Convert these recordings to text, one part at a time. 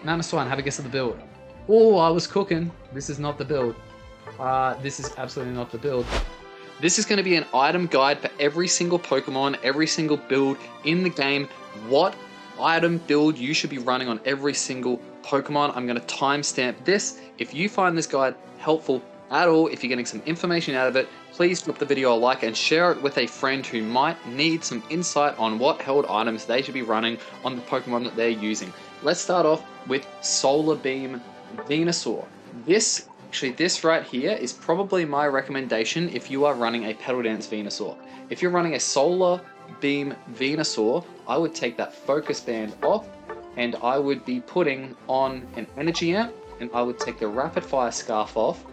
Mamoswine, have a guess of the build. Oh, I was cooking. This is not the build. This is absolutely not the build. This is going to be an item guide for every single Pokemon, every single build in the game. What item build you should be running on every single Pokemon. I'm going to timestamp this. If you find this guide helpful at all, if you're getting some information out of it, please drop the video a like and share it with a friend who might need some insight on what held items they should be running on the Pokemon that they're using. Let's start off with Solar Beam Venusaur. This right here is probably my recommendation if you are running a Petal Dance Venusaur. If you're running a Solar Beam Venusaur, I would take that Focus Band off and I would be putting on an Energy Amp, and I would take the Rapid Fire Scarf off,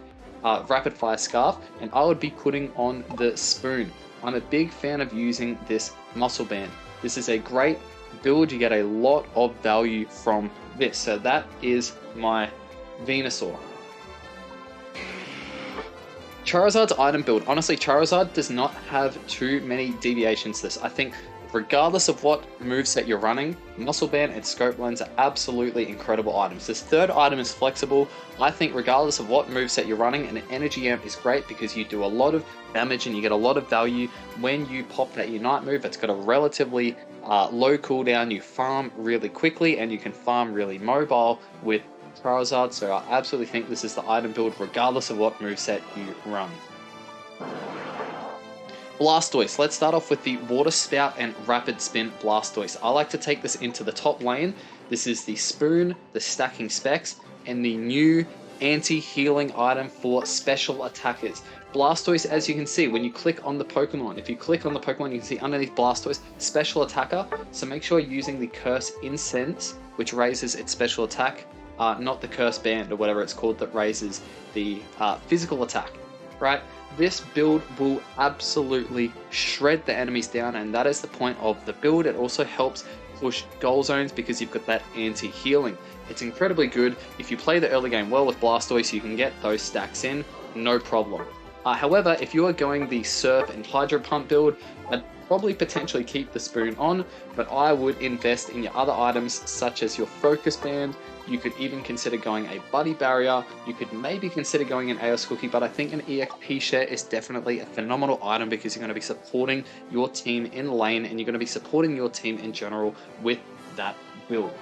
and I would be putting on the Spoon. I'm a big fan of using this Muscle Band. This is a great build, you get a lot of value from this. So that is my Venusaur. Charizard's item build. Honestly, Charizard does not have too many deviations to this. I think regardless of what moveset you're running, Muscle Band and Scope Lens are absolutely incredible items. This third item is flexible. I think regardless of what moveset you're running, an Energy Amp is great because you do a lot of damage and you get a lot of value when you pop that Unite move. It's got a relatively low cooldown, you farm really quickly and you can farm really mobile with Charizard, so I absolutely think this is the item build regardless of what moveset you run. Blastoise. Let's start off with the Water Spout and Rapid Spin Blastoise. I like to take this into the top lane. This is the Spoon, the Stacking Specs, and the new anti-healing item for special attackers. Blastoise, as you can see, when you click on the Pokemon, if you click on the Pokemon, you can see underneath Blastoise, special attacker. So make sure you're using the Curse Incense, which raises its special attack. Not the Curse Band or whatever it's called that raises the physical attack, right? This build will absolutely shred the enemies down, and that is the point of the build. It also helps push goal zones because you've got that anti-healing. It's incredibly good. If you play the early game well with Blastoise, you can get those stacks in, no problem. However, if you are going the Surf and Hydro Pump build, I'd probably potentially keep the Spoon on, but I would invest in your other items such as your Focus Band. You could even consider going a Buddy Barrier. You could maybe consider going an AOS Cookie, but I think an EXP Share is definitely a phenomenal item because you're going to be supporting your team in lane and you're going to be supporting your team in general with that build.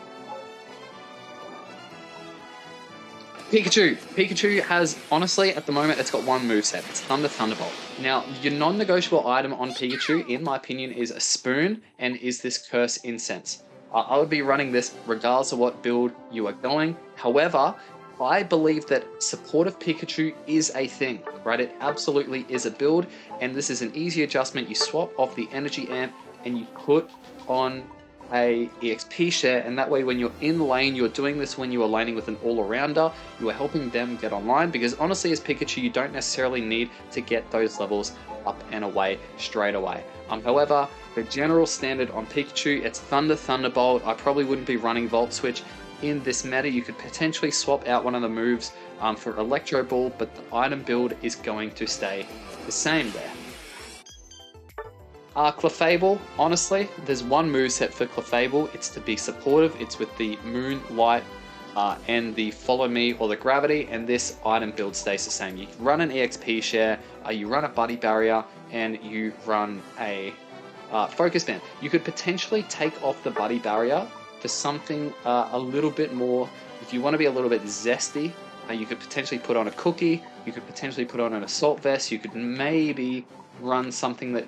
Pikachu. Pikachu has, honestly, at the moment, it's got one moveset. It's Thunder Thunderbolt. Now, your non-negotiable item on Pikachu, in my opinion, is a Spoon and is this Curse Incense. I would be running this regardless of what build you are going. However, I believe that supportive Pikachu is a thing, right? It absolutely is a build, and this is an easy adjustment. You swap off the Energy Amp and you put on a EXP Share, and that way when you're in lane, you're doing this when you are laning with an all-arounder, you are helping them get online, because honestly as Pikachu you don't necessarily need to get those levels up and away straight away. However, the general standard on Pikachu, it's Thunder Thunderbolt. I probably wouldn't be running Volt Switch in this meta. You could potentially swap out one of the moves for Electro Ball, but the item build is going to stay the same there. Clefable, honestly, there's one moveset for Clefable. It's to be supportive. It's with the Moonlight and the Follow Me or the Gravity, and this item build stays the same. You run an EXP Share, you run a Buddy Barrier, and you run a Focus Band. You could potentially take off the Buddy Barrier for something a little bit more. If you want to be a little bit zesty, you could potentially put on a Cookie. You could potentially put on an Assault Vest. You could maybe run something that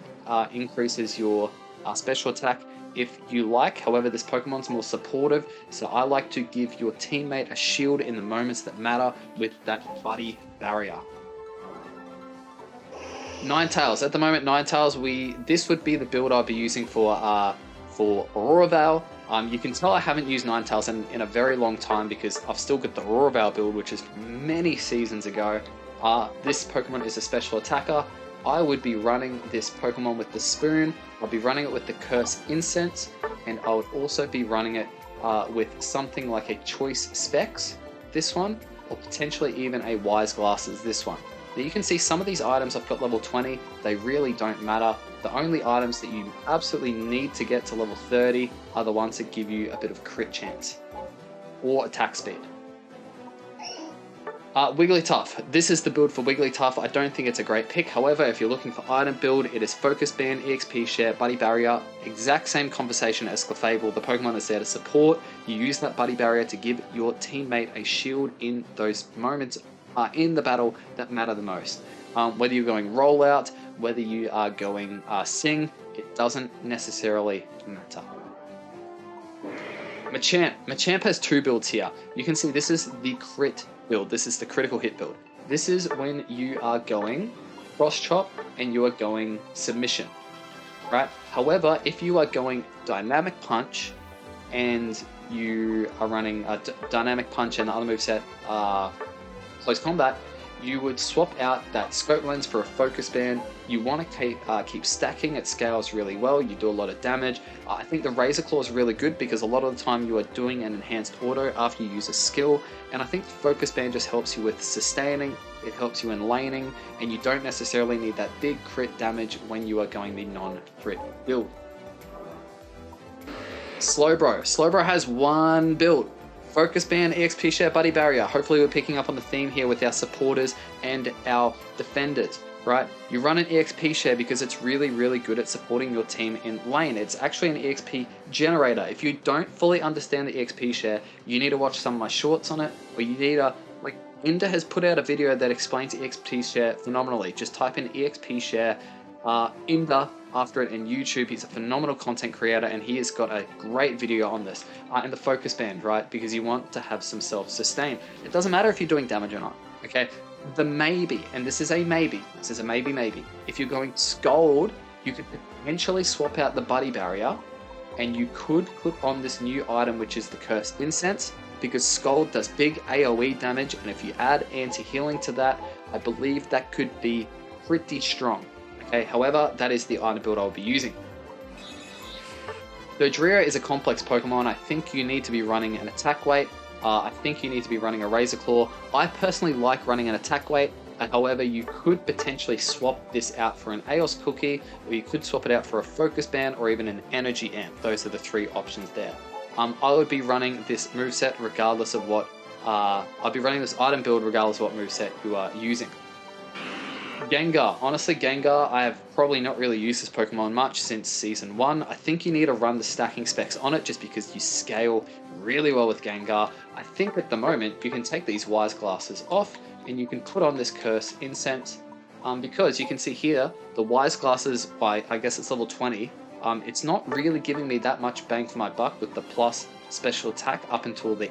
increases your special attack if you like. However, this Pokemon's more supportive, so I like to give your teammate a shield in the moments that matter with that Buddy Barrier. Ninetales. At the moment, Ninetales, this would be the build I'll be using for Aurora Veil. You can tell I haven't used Ninetales in a very long time because I've still got the Aurora Veil build, which is many seasons ago. This Pokemon is a special attacker. I would be running this Pokemon with the Spoon. I'll be running it with the Curse Incense, and I would also be running it with something like a Choice Specs, this one, or potentially even a Wise Glasses, this one. Now you can see some of these items I've got level 20, they really don't matter. The only items that you absolutely need to get to level 30 are the ones that give you a bit of crit chance. or attack speed. Wigglytuff. This is the build for Wigglytuff. I don't think it's a great pick. However, if you're looking for item build, it is Focus Band, EXP Share, Buddy Barrier. Exact same conversation as Clefable. The Pokemon is there to support. You use that Buddy Barrier to give your teammate a shield in those moments in the battle that matter the most. Whether you're going Rollout, whether you are going Sing, it doesn't necessarily matter. Machamp. Machamp has two builds here. You can see this is the crit build. This is the critical hit build. This is when you are going cross chop and you are going submission, right? However, if you are going dynamic punch and you are running a dynamic punch and the other moveset close combat, you would swap out that scope lens for a focus band. You want to keep stacking. It scales really well. You do a lot of damage. I think the Razor Claw is really good because a lot of the time you are doing an enhanced auto after you use a skill. And I think the focus band just helps you with sustaining. It helps you in laning, and you don't necessarily need that big crit damage when you are going the non-crit build. Slowbro. Slowbro has one build. Focus Band, EXP Share, Buddy Barrier. Hopefully we're picking up on the theme here with our supporters and our defenders, right? You run an EXP Share because it's really, really good at supporting your team in lane. It's actually an EXP generator. If you don't fully understand the EXP Share, you need to watch some of my shorts on it, or you need to, like, Inda has put out a video that explains EXP Share phenomenally. Just type in EXP Share, Inda after it in YouTube. He's a phenomenal content creator and he has got a great video on this. And the focus band, right? Because you want to have some self-sustain. It doesn't matter if you're doing damage or not, okay? The maybe, and this is a maybe, maybe. If you're going Scold, you could potentially swap out the Buddy Barrier and you could put on this new item, which is the Cursed Incense, because Scold does big AoE damage, and if you add anti-healing to that, I believe that could be pretty strong. Okay, however, that is the item build I'll be using. Dodrio is a complex Pokemon. I think you need to be running an attack weight. I think you need to be running a Razor Claw. I personally like running an attack weight. However, you could potentially swap this out for an Aeos Cookie, or you could swap it out for a Focus Band, or even an Energy Amp. Those are the three options there. I would be running this moveset regardless of what... I'll be running this item build regardless of what moveset you are using. Gengar. Honestly, Gengar, I have probably not really used this Pokemon much since Season 1. I think you need to run the stacking specs on it just because you scale really well with Gengar. I think at the moment you can take these Wise Glasses off and you can put on this Curse Incense because you can see here the Wise Glasses by, I guess it's level 20. It's not really giving me that much bang for my buck with the plus special attack up until the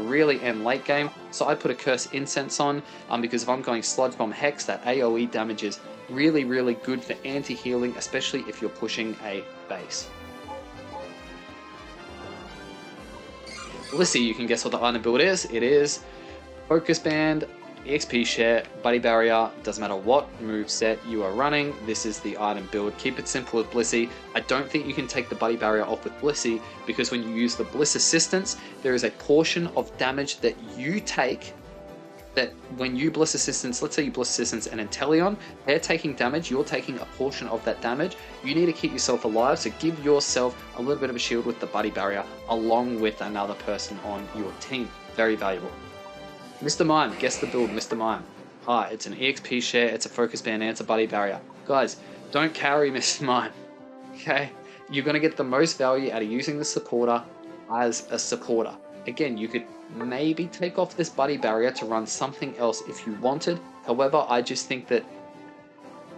really end late game. So I put a Curse Incense on because if I'm going Sludge Bomb Hex, that AoE damage is really, really good for anti-healing, especially if you're pushing a base. Blissey, you can guess what the item build is. It is Focus Band, EXP Share, Buddy Barrier. Doesn't matter what move set you are running, this is the item build. Keep it simple with Blissey. I don't think you can take the Buddy Barrier off with Blissey because when you use the Bliss Assistance, there is a portion of damage that you take that when you Bliss Assistance, let's say you Bliss Assistance and Inteleon, they're taking damage, you're taking a portion of that damage. You need to keep yourself alive, so give yourself a little bit of a shield with the Buddy Barrier along with another person on your team. Very valuable. Mr. Mime, guess the build, Mr. Mime. Hi, it's an EXP Share, it's a Focus Band, and it's a Buddy Barrier. Guys, don't carry Mr. Mime, okay? You're going to get the most value out of using the supporter as a supporter. Again, you could maybe take off this Buddy Barrier to run something else if you wanted. However, I just think that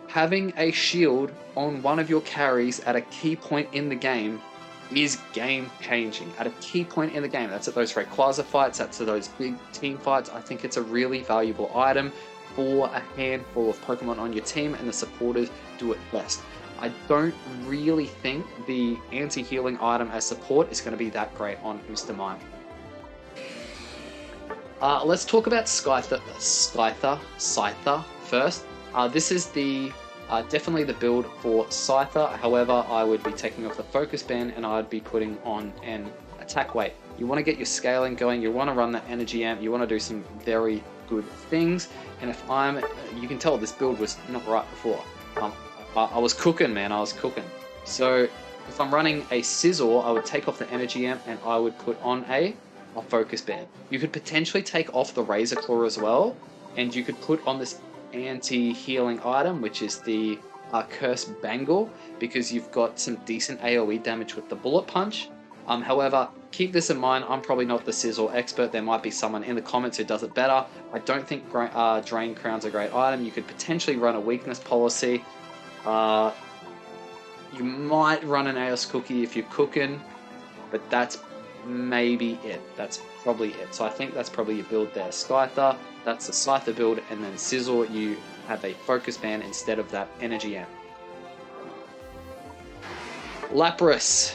having a shield on one of your carries at a key point in the game is game changing at a key point in the game. That's at those Rayquaza fights, that's at those big team fights. I think it's a really valuable item for a handful of Pokemon on your team, and the supporters do it best. I don't really think the anti-healing item as support is going to be that great on Mr. Mime. Let's talk about Scyther first. This is the definitely the build for Scyther. However, I would be taking off the Focus Band and I'd be putting on an attack weight. You want to get your scaling going, you want to run that energy amp, you want to do some very good things. And if you can tell this build was not right before. I was cooking, man, I was cooking. So if I'm running a Scizor, I would take off the energy amp and I would put on a a Focus Band. You could potentially take off the Razor Claw as well, and you could put on this anti-healing item, which is the Curse Bangle, because you've got some decent AoE damage with the Bullet Punch. However, keep this in mind, I'm probably not the Scizor expert. There might be someone in the comments who does it better. I don't think Drain Crown's a great item. You could potentially run a weakness policy. You might run an Aeos Cookie if you're cooking, but that's maybe it. That's probably it. So I think that's probably your build there. Scyther, that's the Scyther build, and then Scizor, you have a Focus Band instead of that Energy Amp. Lapras.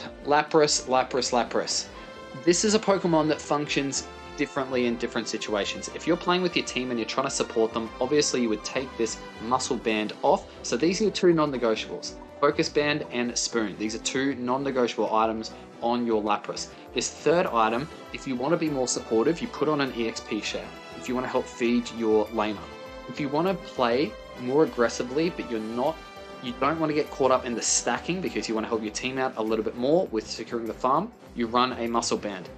This is a Pokemon that functions differently in different situations. If you're playing with your team and you're trying to support them, obviously you would take this Muscle Band off. So these are your two non-negotiables. Focus Band and Spoon. These are two non-negotiable items on your Lapras. This third item, if you want to be more supportive, you put on an EXP share. If you want to help feed your laner. If you want to play more aggressively, but you don't want to get caught up in the stacking because you want to help your team out a little bit more with securing the farm, you run a Muscle Band.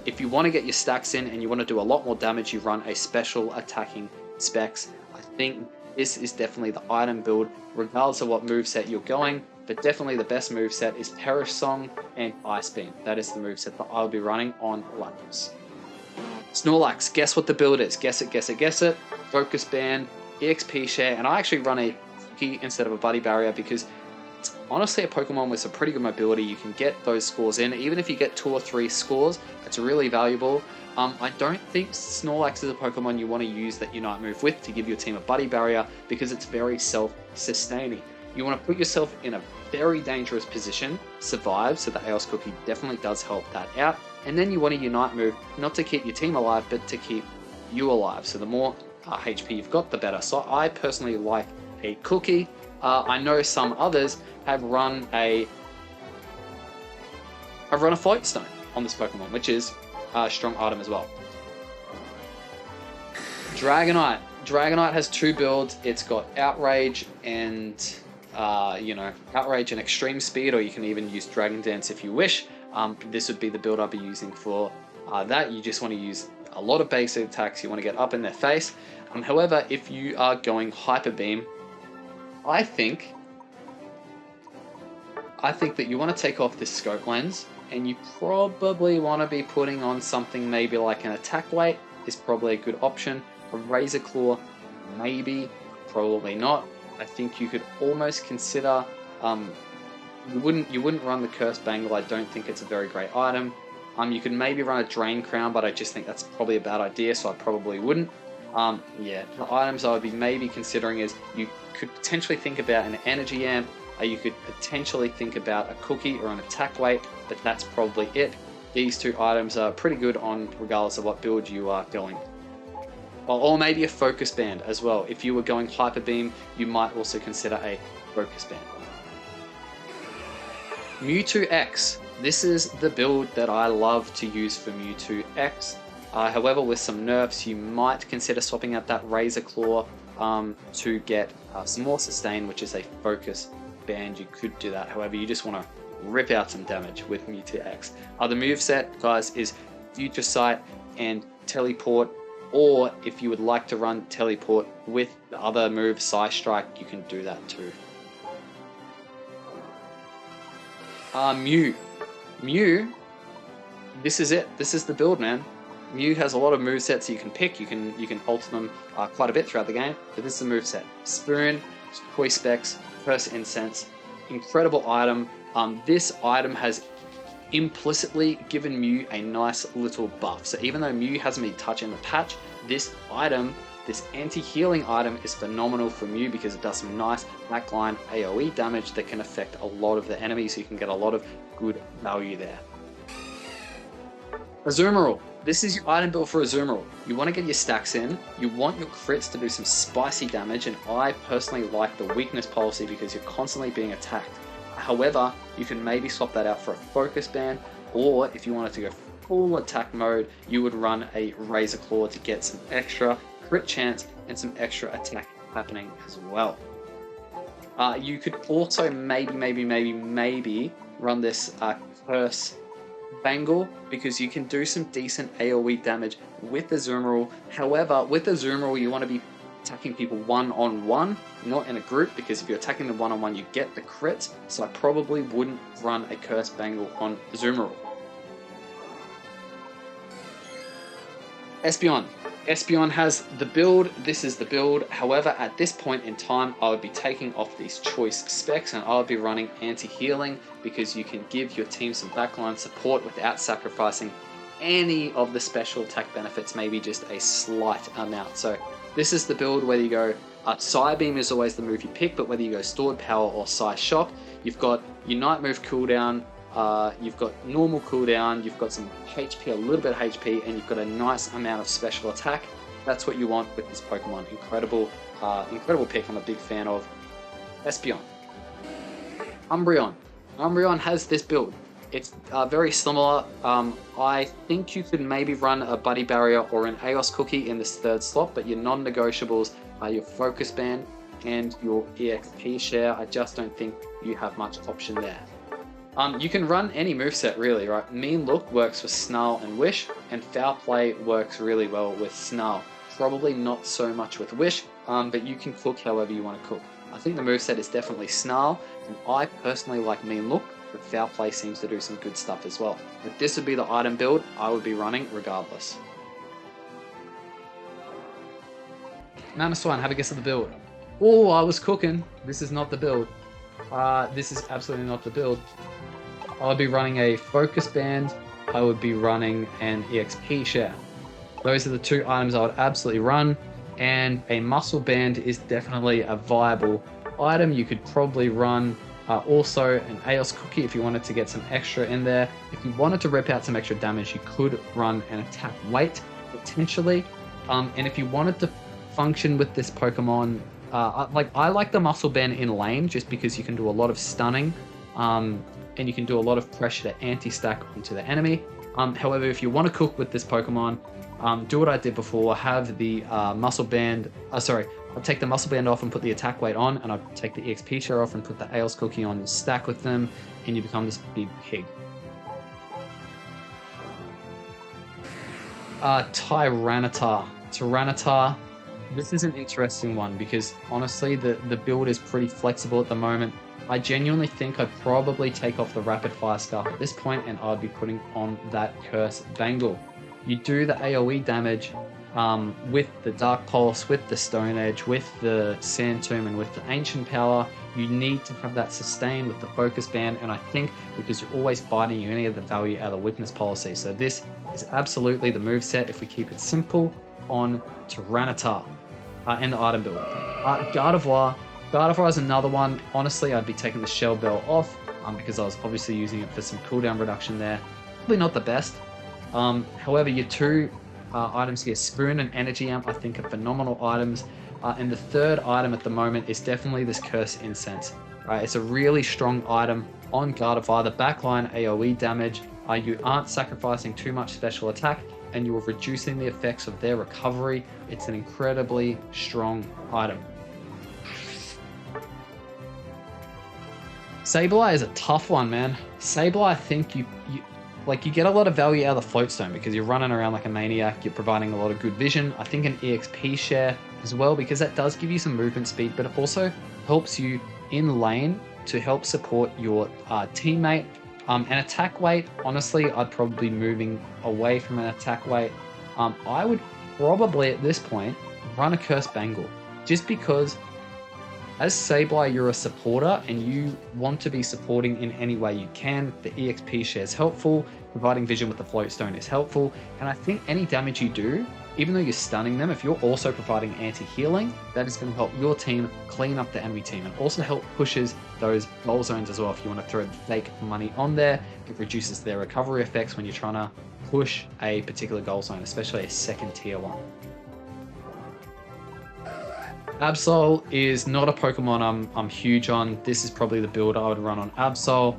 If you want to get your stacks in and you want to do a lot more damage, you run a special attacking specs. I think this is definitely the item build, regardless of what moveset you're going, but definitely the best moveset is Perish Song and Ice Beam. That is the moveset that I'll be running on Lapras. Snorlax, guess what the build is? Guess it. Focus Band, EXP share, and I actually run a Cookie instead of a Buddy Barrier because it's honestly a Pokemon with some pretty good mobility. You can get those scores in. Even if you get 2 or 3 scores, it's really valuable. I don't think Snorlax is a Pokemon you want to use that Unite move with to give your team a Buddy Barrier because it's very self-sustaining. You want to put yourself in a very dangerous position, survive, so the Aeos Cookie definitely does help that out. And then you want a Unite move, not to keep your team alive, but to keep you alive. So the more HP you've got, the better. So I personally like a Cookie. I know some others have run a Float Stone on this Pokemon, which is a strong item as well. Dragonite. Dragonite has 2 builds. It's got Outrage and Outrage and Extreme Speed, or you can even use Dragon Dance if you wish. This would be the build I'll be using for that. You just want to use a lot of basic attacks. You want to get up in their face. However, if you are going Hyper Beam, I think that you want to take off this Scope Lens, and you probably want to be putting on something maybe like an Attack Weight is probably a good option. A Razor Claw, maybe, probably not. I think you could almost consider, you wouldn't run the Curse Bangle. I don't think it's a very great item. You could maybe run a Drain Crown, but I just think that's probably a bad idea, so I probably wouldn't. Yeah, the items I would be maybe considering is you could potentially think about an Energy Amp, you could potentially think about a Cookie or an Attack Weight, but that's probably it. These 2 items are pretty good on regardless of what build you are going. Or maybe a Focus Band as well. If you were going Hyper Beam, you might also consider a Focus Band. MewtwoX. This is the build that I love to use for MewtwoX. However, with some nerfs, you might consider swapping out that Razor Claw to get some more sustain, which is a Focus Band. You could do that. However, you just want to rip out some damage with MewtwoX. The moveset, guys, is Future Sight and Teleport, or if you would like to run Teleport with the other move, Psy Strike, you can do that too. Mew, this is it. This is the build, man. Mew has a lot of movesets you can pick. You can alter them quite a bit throughout the game, but this is a moveset. Spoon, Toy Specs, Curse Incense, incredible item. This item has implicitly given Mew a nice little buff. So even though Mew hasn't been touching the patch, this item, this anti-healing item, is phenomenal for Mew because it does some nice backline AoE damage that can affect a lot of the enemies, so you can get a lot of good value there. Azumarill. This is your item build for Azumarill. You want to get your stacks in, you want your crits to do some spicy damage, and I personally like the weakness policy because you're constantly being attacked. However, you can maybe swap that out for a Focus Band, or if you wanted to go full attack mode, you would run a Razor Claw to get some extra crit chance and some extra attack happening as well. You could also maybe run this Curse Bangle, because you can do some decent AoE damage with the Azumarill. However, with the Azumarill, you want to be attacking people one-on-one, not in a group, because if you're attacking them one-on-one, you get the crit. So I probably wouldn't run a Cursed Bangle on Azumarill. Espeon. Espeon has the build, this is the build. However, at this point in time, I would be taking off these choice specs and I would be running anti-healing, because you can give your team some backline support without sacrificing any of the special attack benefits, maybe just a slight amount. So this is the build, whether you go Psybeam is always the move you pick, but whether you go Stored Power or Psy Shock, you've got your Night move cooldown, you've got normal cooldown, you've got some HP, a little bit of HP, and you've got a nice amount of special attack. That's what you want with this Pokemon. Incredible, incredible pick. I'm a big fan of. Espeon. Umbreon. Umbreon has this build. It's very similar. I think you could maybe run a Buddy Barrier or an Aeos Cookie in this third slot, but your non-negotiables are your Focus Band and your EXP share. I just don't think you have much option there. You can run any moveset really, right? Mean Look works with Snarl and Wish, and Foul Play works really well with Snarl. Probably not so much with Wish, but you can cook however you want to cook. I think the moveset is definitely Snarl, and I personally like Mean Look, but Foul Play seems to do some good stuff as well. But this would be the item build I would be running regardless. Mamoswine, have a guess of the build. Oh, I was cooking. This is not the build. This is absolutely not the build. I would be running a Focus Band, I would be running an EXP share. Those are the two items I would absolutely run, and a Muscle Band is definitely a viable item. You could probably run also an Aeos Cookie if you wanted to get some extra in there. If you wanted to rip out some extra damage, you could run an Attack Weight, potentially. And if you wanted to function with this Pokemon, I like the Muscle Band in lane, just because you can do a lot of stunning. And you can do a lot of pressure to anti-stack onto the enemy. However, if you want to cook with this Pokemon, do what I did before, have the Muscle Band, I'll take the Muscle Band off and put the Attack Weight on, and I'll take the EXP share off and put the Aeos Cookie on and stack with them, and you become this big pig. Tyranitar. Tyranitar, this is an interesting one, because honestly, the build is pretty flexible at the moment. I genuinely think I'd probably take off the Rapid Fire Scarf at this point, and I'd be putting on that Cursed Bangle. You do the AoE damage with the Dark Pulse, with the Stone Edge, with the Sand Tomb, and with the Ancient Power. You need to have that sustain with the Focus Band, and I think because you're always fighting, you're going to get the value out of the Witness Policy. So this is absolutely the moveset if we keep it simple on Tyranitar and the item build. Gardevoir. Gardevoir is another one. Honestly, I'd be taking the Shell Bell off because I was obviously using it for some cooldown reduction there. Probably not the best. However, your two items here, Spoon and Energy Amp, I think are phenomenal items. And the third item at the moment is definitely this Curse Incense. Right, it's a really strong item on Gardevoir. The backline AoE damage, you aren't sacrificing too much special attack, and you're reducing the effects of their recovery. It's an incredibly strong item. Sableye is a tough one, man. Sableye, I think you get a lot of value out of the Float Stone because you're running around like a maniac. You're providing a lot of good vision. I think an EXP share as well, because that does give you some movement speed, but it also helps you in lane to help support your teammate. An Attack Weight, honestly, I'd probably be moving away from an Attack Weight. I would probably at this point run a Cursed Bangle, just because as Sableye, you're a supporter and you want to be supporting in any way you can. The EXP share is helpful, providing vision with the Float Stone is helpful, and I think any damage you do, even though you're stunning them, if you're also providing anti-healing, that is going to help your team clean up the enemy team, and also help pushes those goal zones as well. If you want to throw fake money on there, it reduces their recovery effects when you're trying to push a particular goal zone, especially a second tier one. Absol is not a Pokemon I'm huge on. This is probably the build I would run on Absol.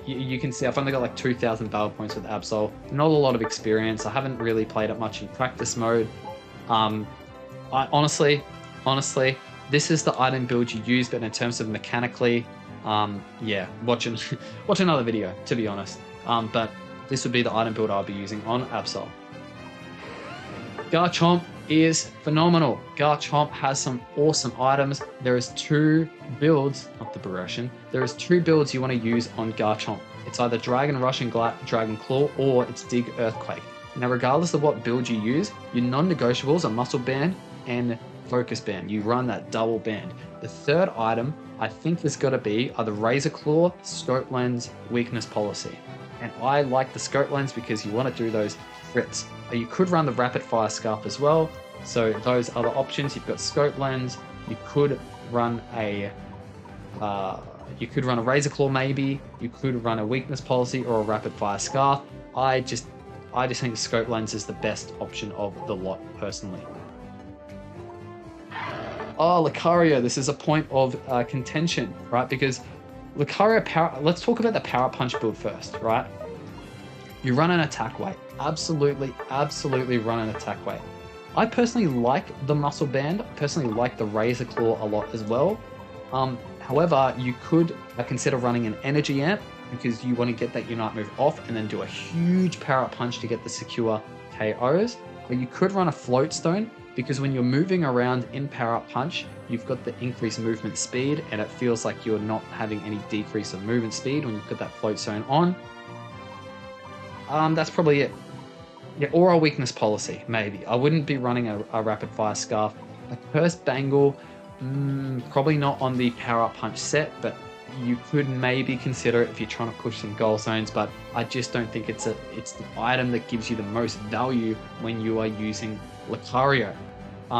You can see I've only got like 2,000 battle points with Absol. Not a lot of experience. I haven't really played it much in practice mode. Honestly, this is the item build you use, but in terms of mechanically, yeah, watch another video, to be honest. But this would be the item build I'll be using on Absol. Garchomp is phenomenal. Garchomp has some awesome items. There is 2 builds, not the progression, there is 2 builds you want to use on Garchomp. It's either Dragon Rush and Dragon Claw, or it's Dig Earthquake. Now, regardless of what build you use, your non-negotiables are Muscle Band and Focus Band. You run that double band. The third item, I think, is going to be either Razor Claw, Scope Lens, Weakness Policy. And I like the Scope Lens because you want to do those crits. You could run the Rapid Fire Scarf as well. So those other options, you've got Scope Lens. You could run a Razor Claw maybe. You could run a Weakness Policy or a Rapid Fire Scarf. I just think Scope Lens is the best option of the lot personally. Oh, Lucario, this is a point of contention, right? Because Lucario let's talk about the Power Punch build first, right? You run an attack weight. Absolutely run an attack weight. I personally like the Muscle Band. I personally like the Razor Claw a lot as well. However, you could consider running an Energy Amp because you want to get that Unite move off and then do a huge Power Punch to get the secure KOs. But you could run a Float Stone because when you're moving around in Power Up Punch, you've got the increased movement speed and it feels like you're not having any decrease of movement speed when you put that Float Stone on. That's probably it. Yeah, or a Weakness Policy, maybe. I wouldn't be running a Rapid Fire Scarf. A Curse Bangle, probably not on the Power Up Punch set, but you could maybe consider it if you're trying to push some goal zones, but I just don't think it's the item that gives you the most value when you are using Lucario.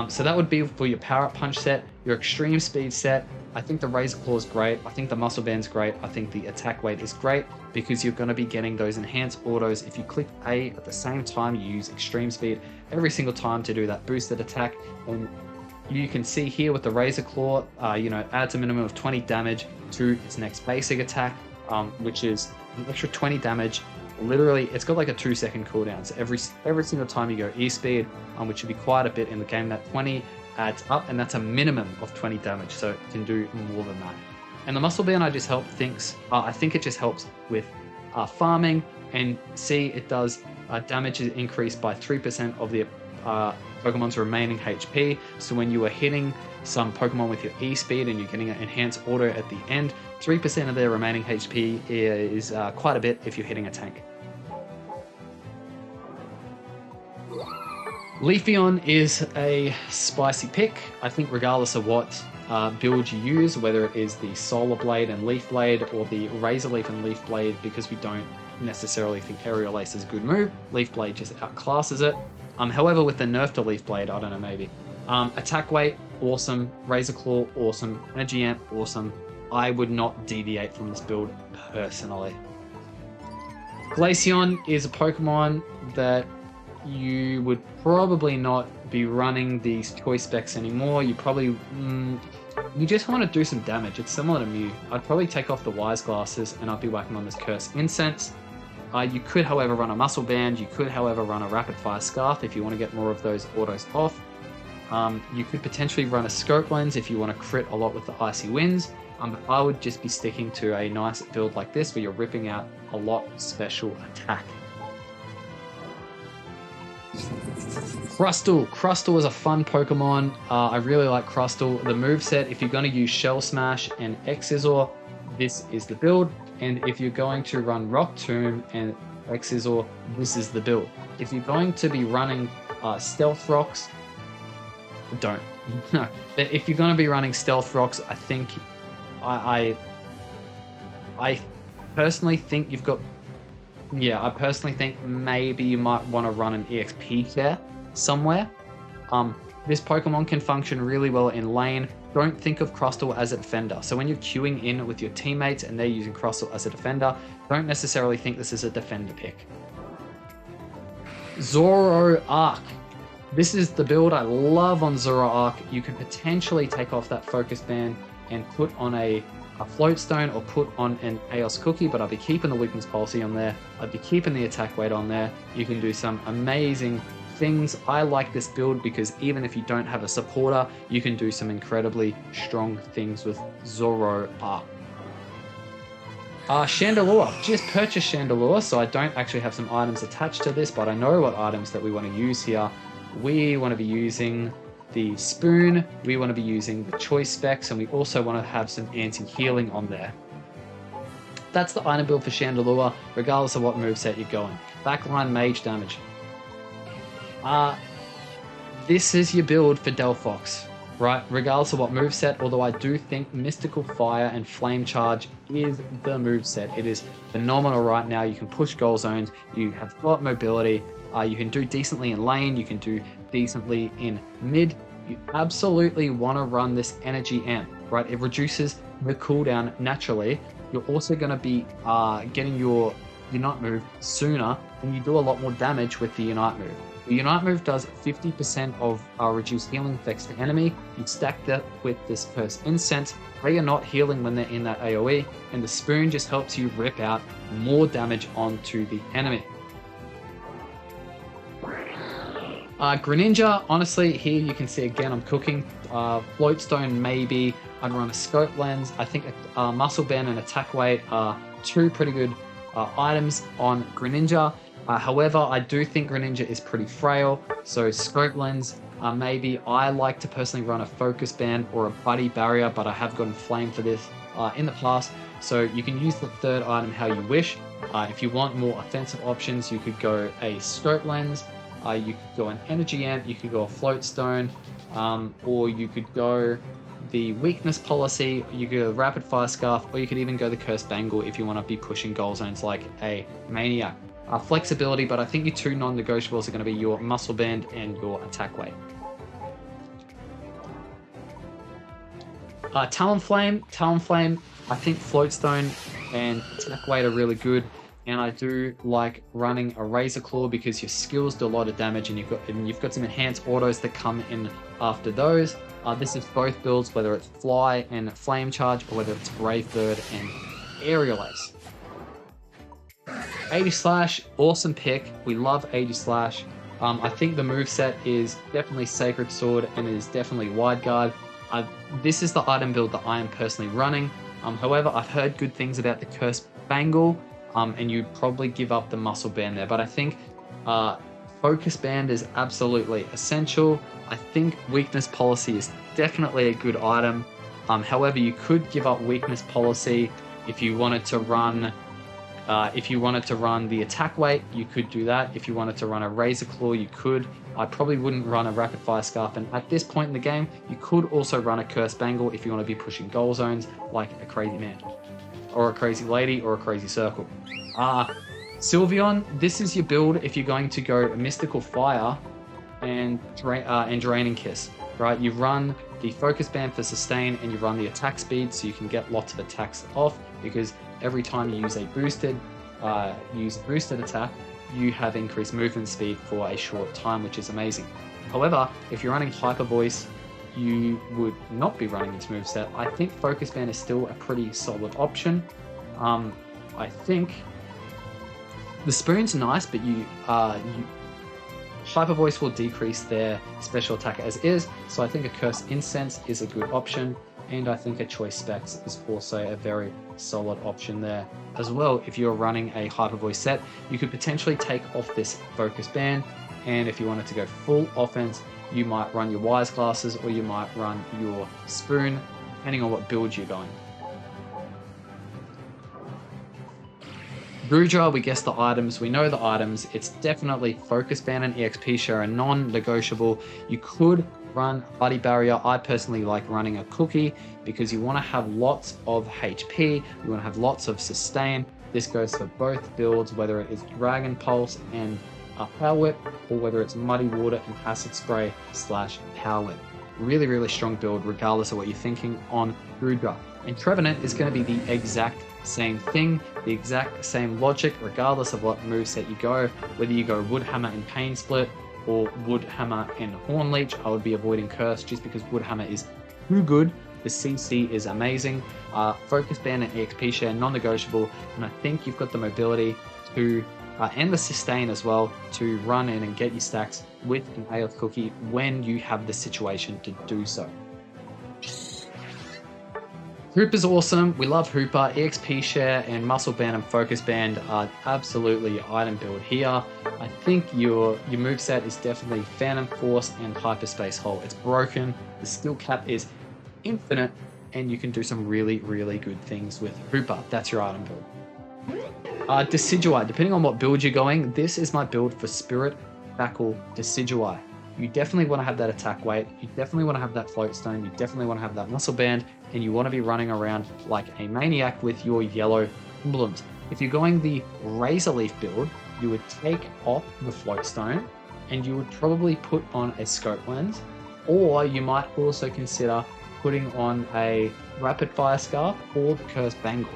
So that would be for your Power Up Punch set, your Extreme Speed set. I think the Razor Claw is great. I think the Muscle Band's great. I think the Attack Weight is great because you're going to be getting those enhanced autos. If you click A at the same time, you use Extreme Speed every single time to do that boosted attack. And you can see here with the Razor Claw, it adds a minimum of 20 damage to its next basic attack, which is an extra 20 damage. Literally, it's got like a 2-second cooldown. So every single time you go E-Speed, which would be quite a bit in the game, that 20 adds up, and that's a minimum of 20 damage, so it can do more than that. And the Muscle Band, I think it just helps with farming, and see it does damage is increased by 3% of the Pokemon's remaining HP. So when you are hitting some Pokemon with your E-Speed and you're getting an enhanced auto at the end, 3% of their remaining HP is quite a bit if you're hitting a tank. Leafeon is a spicy pick. I think regardless of what build you use, whether it is the Solar Blade and Leaf Blade or the Razor Leaf and Leaf Blade, because we don't necessarily think Aerial Ace is a good move, Leaf Blade just outclasses it. However, with the nerf to Leaf Blade, I don't know, maybe. Attack Weight, awesome. Razor Claw, awesome. Energy Amp, awesome. I would not deviate from this build personally. Glaceon is a Pokemon that you would probably not be running these choice specs anymore. You probably, you just want to do some damage. It's similar to Mew. I'd probably take off the Wise Glasses and I'd be whacking on this Curse Incense. You could, however, run a Muscle Band. You could, however, run a Rapid Fire Scarf if you want to get more of those autos off. You could potentially run a Scope Lens if you want to crit a lot with the Icy Winds. But I would just be sticking to a nice build like this where you're ripping out a lot of special attack. Crustle. Crustle is a fun Pokemon. I really like Crustle. The moveset, if you're going to use Shell Smash and Scizor, this is the build. And if you're going to run Rock Tomb and Scizor, this is the build. If you're going to be running Stealth Rocks, don't. No. But if you're going to be running Stealth Rocks, I think I personally think you've got... Yeah, I personally think maybe you might want to run an EXP care somewhere. This Pokemon can function really well in lane. Don't think of Crustle as a defender. So when you're queuing in with your teammates and they're using Crustle as a defender, don't necessarily think this is a defender pick. Zoroark. This is the build I love on Zoroark. You can potentially take off that Focus Band and put on a Float Stone or put on an Chaos Cookie, but I'll be keeping the Weakness Policy on there. I'd be keeping the Attack Weight on there. You can do some amazing things. I like this build because even if you don't have a supporter, you can do some incredibly strong things with Zoroark. Chandelure. Just purchased Chandelure, so I don't actually have some items attached to this, but I know what items that we want to use here. We want to be using the spoon, we want to be using the choice specs, and we also want to have some anti-healing on there. That's the item build for Chandelure, regardless of what moveset you're going. Backline mage damage. This is your build for Delphox, right? Regardless of what moveset, although I do think Mystical Fire and Flame Charge is the moveset. It is phenomenal right now. You can push goal zones, you have got mobility, you can do decently in lane, you can do decently in mid. You absolutely want to run this Energy Amp, right? It reduces the cooldown naturally. You're also going to be getting your Unite move sooner, and you do a lot more damage with the Unite move. The Unite move does 50% of reduced healing effects to enemy. You stack that with this Curse Incense. They are not healing when they're in that AoE, and the Spoon just helps you rip out more damage onto the enemy. Greninja, honestly, here you can see again I'm cooking. Floatstone maybe. I'd run a Scope Lens. I think Muscle Band and Attack Weight are two pretty good items on Greninja. However, I do think Greninja is pretty frail, so Scope Lens, maybe. I like to personally run a Focus Band or a Buddy Barrier, but I have gotten flamed for this in the past, so you can use the third item how you wish. If you want more offensive options, you could go a Scope Lens, you could go an Energy Amp, you could go a Floatstone, or you could go the Weakness Policy, you could go Rapid Fire Scarf, or you could even go the Cursed Bangle if you want to be pushing goal zones like a Maniac. Flexibility, but I think your two non-negotiables are going to be your Muscle Band and your Attack Weight. Talonflame, I think Floatstone and Attack Weight are really good, and I do like running a Razor Claw because your skills do a lot of damage, and you've got some enhanced autos that come in after those. This is both builds, whether it's Fly and Flame Charge, or whether it's Brave Bird and Aerial Ace. 80 Slash, awesome pick. We love 80 Slash. I think the moveset is definitely Sacred Sword and is definitely Wide Guard. This is the item build that I am personally running. However, I've heard good things about the Cursed Bangle, and you'd probably give up the Muscle Band there. But I think Focus Band is absolutely essential. I think Weakness Policy is definitely a good item. However, you could give up Weakness Policy if you wanted to run the Attack Weight, you could do that. If you wanted to run a Razor Claw, you could. I probably wouldn't run a Rapid Fire Scarf, and at this point in the game, you could also run a Cursed Bangle if you want to be pushing goal zones like a Crazy Man, or a Crazy Lady, or a Crazy Circle. Sylveon, this is your build if you're going to go Mystical Fire and Draining Kiss, right? You run the Focus Band for sustain, and you run the attack speed so you can get lots of attacks off, because every time you use a boosted attack, you have increased movement speed for a short time, which is amazing. However, if you're running Hyper Voice, you would not be running this moveset. I think Focus Band is still a pretty solid option. I think the Spoon's nice, but Hyper Voice will decrease their special attack as is, so I think a Curse Incense is a good option, and I think a Choice Specs is also a very solid option there as well. If you're running a Hyper Voice set, you could potentially take off this Focus Band, and if you wanted to go full offense, you might run your Wise Glasses, or you might run your Spoon, depending on what build you're going. Grudra, we guess the items, we know the items. It's definitely Focus Band and EXP share are non-negotiable. You could run Buddy Barrier. I personally like running a Cookie because you want to have lots of HP, you want to have lots of sustain. This goes for both builds, whether it is Dragon Pulse and Power Whip, or whether it's Muddy Water and Acid Spray / Power Whip. Really, really strong build regardless of what you're thinking on Grudra. And Trevenant is going to be the exact same thing, the exact same logic regardless of what moveset you go. Whether you go Wood Hammer and Pain Split or Wood Hammer and Horn Leech, I would be avoiding Curse just because Wood Hammer is too good. The CC is amazing. Focus Band and EXP share non-negotiable, and I think you've got the mobility to and the sustain as well to run in and get your stacks with an Aeolith Cookie when you have the situation to do so. Hooper's awesome. We love Hooper. EXP share and Muscle Band and Focus Band are absolutely item build here. I think your moveset is definitely Phantom Force and Hyperspace Hole. It's broken. The skill cap is infinite, and you can do some really, really good things with Hooper. That's your item build. Decidueye. Depending on what build you're going, this is my build for Spirit, Shackle, Decidueye. You definitely want to have that attack weight, you definitely want to have that float stone, you definitely want to have that muscle band, and you want to be running around like a maniac with your yellow emblems. If you're going the Razor Leaf build, you would take off the float stone and you would probably put on a scope lens, or you might also consider putting on a rapid fire scarf or the cursed bangle.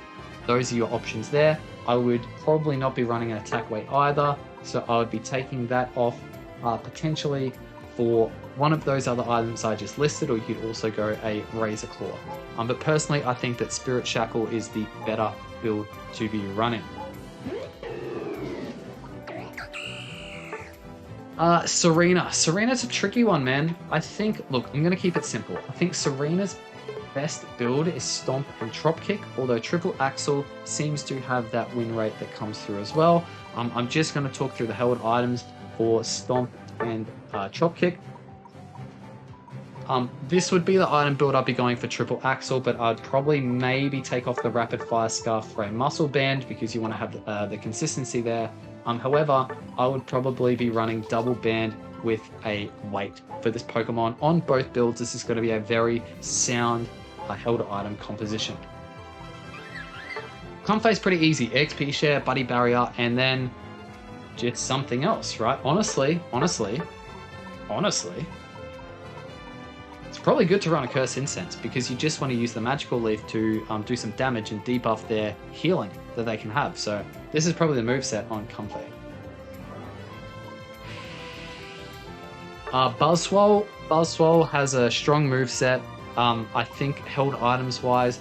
Those are your options there. I would probably not be running an attack weight either, so I would be taking that off potentially for one of those other items I just listed, or you could also go a Razor Claw. But personally, I think that Spirit Shackle is the better build to be running. Serena. Serena's a tricky one, man. I think, look, I'm going to keep it simple. I think Serena's best build is Stomp and Drop Kick, although Triple Axel seems to have that win rate that comes through as well. I'm just going to talk through the held items for Stomp and Drop Kick. This would be the item build I'd be going for Triple Axel, but I'd probably maybe take off the Rapid Fire Scarf for a Muscle Band because you want to have the consistency there. However, I would probably be running Double Band with a weight for this Pokemon. On both builds, this is going to be a very sound held item composition. Comfey's pretty easy. XP share, Buddy Barrier, and then just something else, right? Honestly, it's probably good to run a Curse Incense because you just want to use the Magical Leaf to do some damage and debuff their healing that they can have. So this is probably the moveset on Comfey. Buzzwole has a strong moveset. I think held items wise,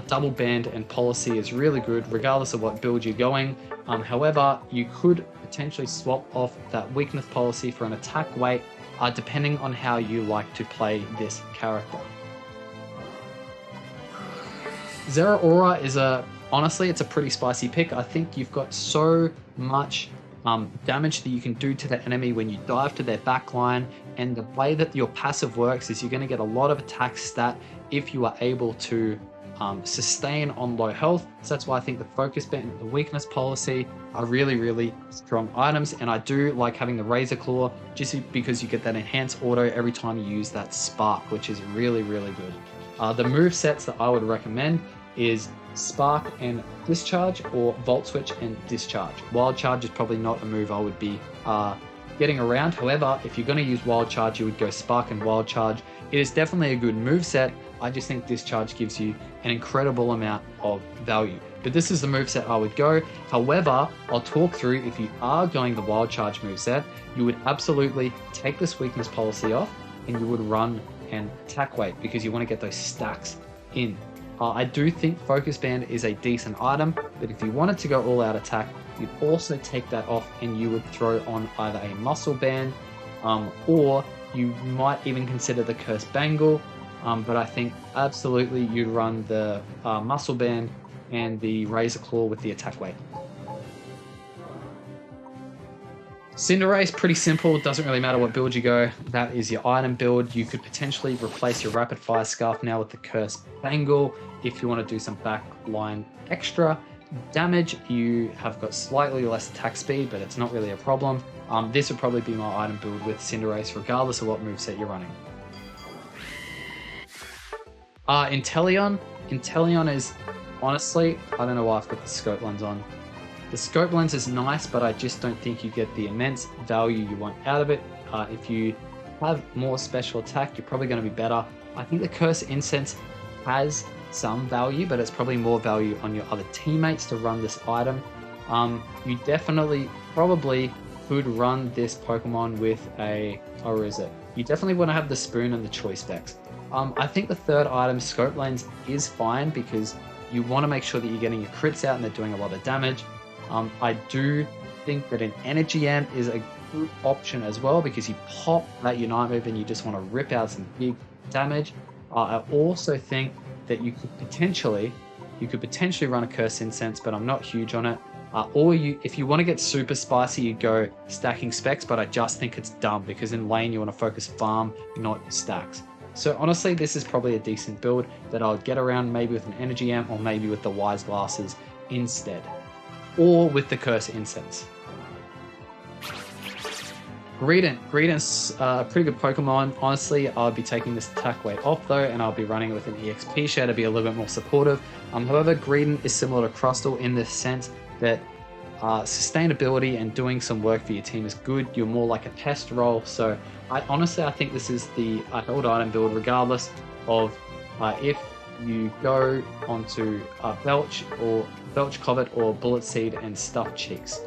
Double Band and Policy is really good regardless of what build you're going. However, you could potentially swap off that Weakness Policy for an attack weight depending on how you like to play this character. Zeraora is honestly, it's a pretty spicy pick. I think you've got so much damage that you can do to the enemy when you dive to their backline, and the way that your passive works is you're going to get a lot of attack stat if you are able to sustain on low health. So that's why I think the Focus Band and the Weakness Policy are really, really strong items, and I do like having the Razor Claw just because you get that enhanced auto every time you use that Spark, which is really, really good. The move sets that I would recommend is Spark and Discharge, or Volt Switch and Discharge. Wild Charge is probably not a move I would be getting around. However, if you're going to use Wild Charge, you would go Spark and Wild Charge. It is definitely a good move set. I just think Discharge gives you an incredible amount of value. But this is the moveset I would go. However, I'll talk through, if you are going the Wild Charge moveset, you would absolutely take this Weakness Policy off and you would run an attack weight because you want to get those stacks in. I do think Focus Band is a decent item, but if you wanted to go all out attack, you'd also take that off and you would throw on either a Muscle Band or you might even consider the Cursed Bangle. But I think absolutely you'd run the Muscle Band and the Razor Claw with the attack weight. Cinderace, pretty simple, doesn't really matter what build you go, that is your item build. You could potentially replace your Rapid Fire Scarf now with the Cursed Bangle if you want to do some backline extra damage. You have got slightly less attack speed, but it's not really a problem. This would probably be my item build with Cinderace regardless of what moveset you're running. Inteleon is, honestly, I don't know why I've got the scope lens on. The scope lens is nice, but I just don't think you get the immense value you want out of it. If you have more special attack, you're probably going to be better. I think the Curse Incense has some value, but it's probably more value on your other teammates to run this item. You definitely probably could run this Pokemon with a, or is it? You definitely want to have the Spoon and the Choice Specs. I think the third item, Scope Lens, is fine because you want to make sure that you're getting your crits out and they're doing a lot of damage. I do think that an Energy Amp is a good option as well because you pop that Unite move and you just want to rip out some big damage. I also think that you could potentially run a Curse Incense, but I'm not huge on it. Or if you want to get super spicy, you go stacking specs, but I just think it's dumb because in lane you want to focus farm, not stacks. So honestly, this is probably a decent build that I'll get around maybe with an Energy Amp or maybe with the Wise Glasses instead. Or with the Curse Incense. Greedent's a pretty good Pokemon. Honestly, I'll be taking this attack weight off though, and I'll be running it with an EXP share to be a little bit more supportive. However, Greedent is similar to Crustle in this sense that sustainability and doing some work for your team is good. You're more like a test role. So I think this is the held item build regardless of if you go onto Belch Covet or Bullet Seed and Stuffed Cheeks.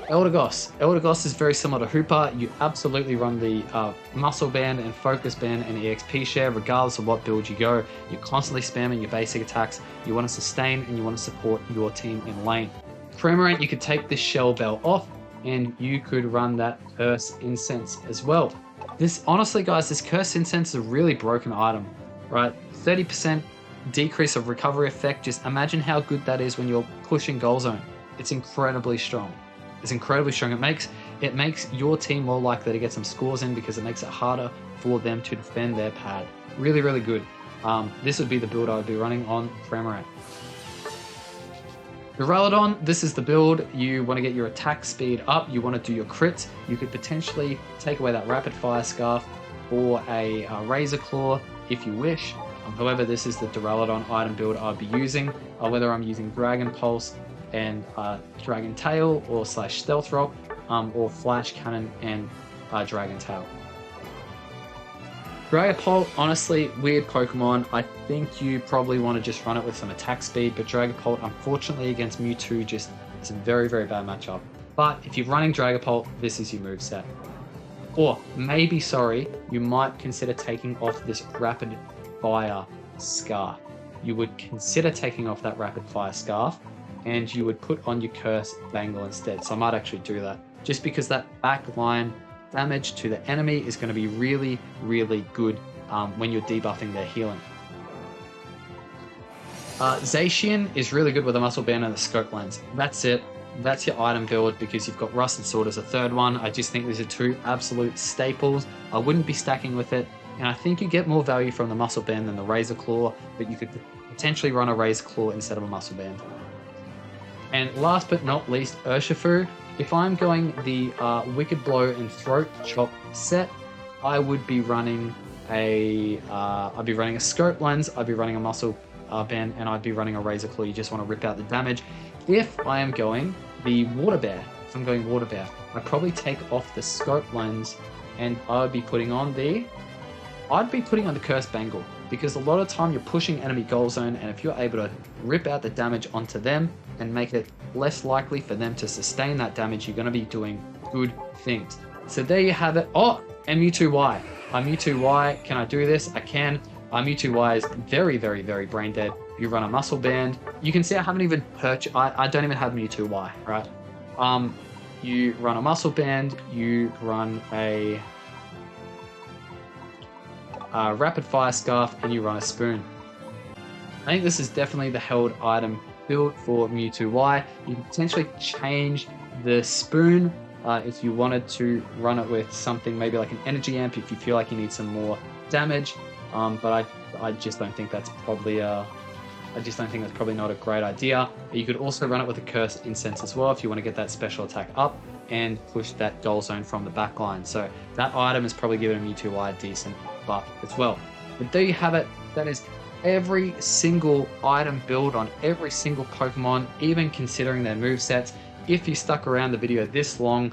Eldegoss is very similar to Hooper. You absolutely run the Muscle Band and Focus Band and EXP share regardless of what build you go. You're constantly spamming your basic attacks. You want to sustain and you want to support your team in lane. Cramorant, you could take this Shell Bell off and you could run that Curse Incense as well. Honestly guys, this Curse Incense is a really broken item, right? 30% decrease of recovery effect. Just imagine how good that is when you're pushing goal zone. It's incredibly strong. It makes your team more likely to get some scores in because it makes it harder for them to defend their pad. Really, really good. This would be the build I would be running on Cramorant. Duraludon, this is the build. You want to get your attack speed up. You want to do your crits. You could potentially take away that Rapid Fire Scarf or a Razor Claw if you wish. However, this is the Duraludon item build I'll be using. Whether I'm using Dragon Pulse and Dragon Tail or / Stealth Rock or Flash Cannon and Dragon Tail. Dragapult, honestly, weird Pokemon. I think you probably want to just run it with some attack speed, but Dragapult, unfortunately, against Mewtwo, just it's a very, very bad matchup. But if you're running Dragapult, this is your moveset. Or maybe, you might consider taking off this Rapid Fire Scarf. You would consider taking off that Rapid Fire Scarf, and you would put on your Curse Bangle instead. So I might actually do that, just because that backline damage to the enemy is going to be really, really good when you're debuffing their healing. Zacian is really good with a Muscle Band and the Scope Lens. That's it. That's your item build because you've got Rusted Sword as a third one. I just think these are two absolute staples. I wouldn't be stacking with it. And I think you get more value from the Muscle Band than the Razor Claw, but you could potentially run a Razor Claw instead of a Muscle Band. And last but not least, Urshifu. If I'm going the Wicked Blow and Throat Chop set, I would be running I'd be running a Scope Lens, I'd be running a Muscle Band, and I'd be running a Razor Claw. You just want to rip out the damage. If I am going the Water Bear, I'd probably take off the Scope Lens, and I'd be putting on the Curse Bangle, because a lot of time you're pushing enemy goal zone, and if you're able to rip out the damage onto them and make it less likely for them to sustain that damage, you're going to be doing good things. So there you have it. Oh, and Mewtwo-Y. Mewtwo-Y, can I do this? I can. Mewtwo-Y is very, very, very brain dead. You run a Muscle Band. You can see I haven't even I don't even have Mewtwo-Y, right? You run a Muscle Band, you run a Rapid Fire Scarf, and you run a Spoon. I think this is definitely the held item build for Mewtwo-Y. You can potentially change the Spoon if you wanted to run it with something maybe like an Energy Amp if you feel like you need some more damage. But I just don't think that's probably not a great idea. You could also run it with a Curse Incense as well if you want to get that special attack up and push that goal zone from the back line. So that item is probably giving Mewtwo-Y a decent buff as well. But there you have it. That is every single item build on every single Pokemon, even considering their movesets. If you stuck around the video this long,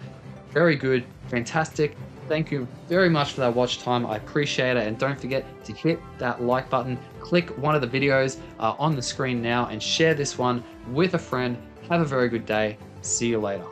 very good, fantastic. Thank you very much for that watch time. I appreciate it. And don't forget to hit that like button, click one of the videos on the screen now, and share this one with a friend. Have a very good day. See you later.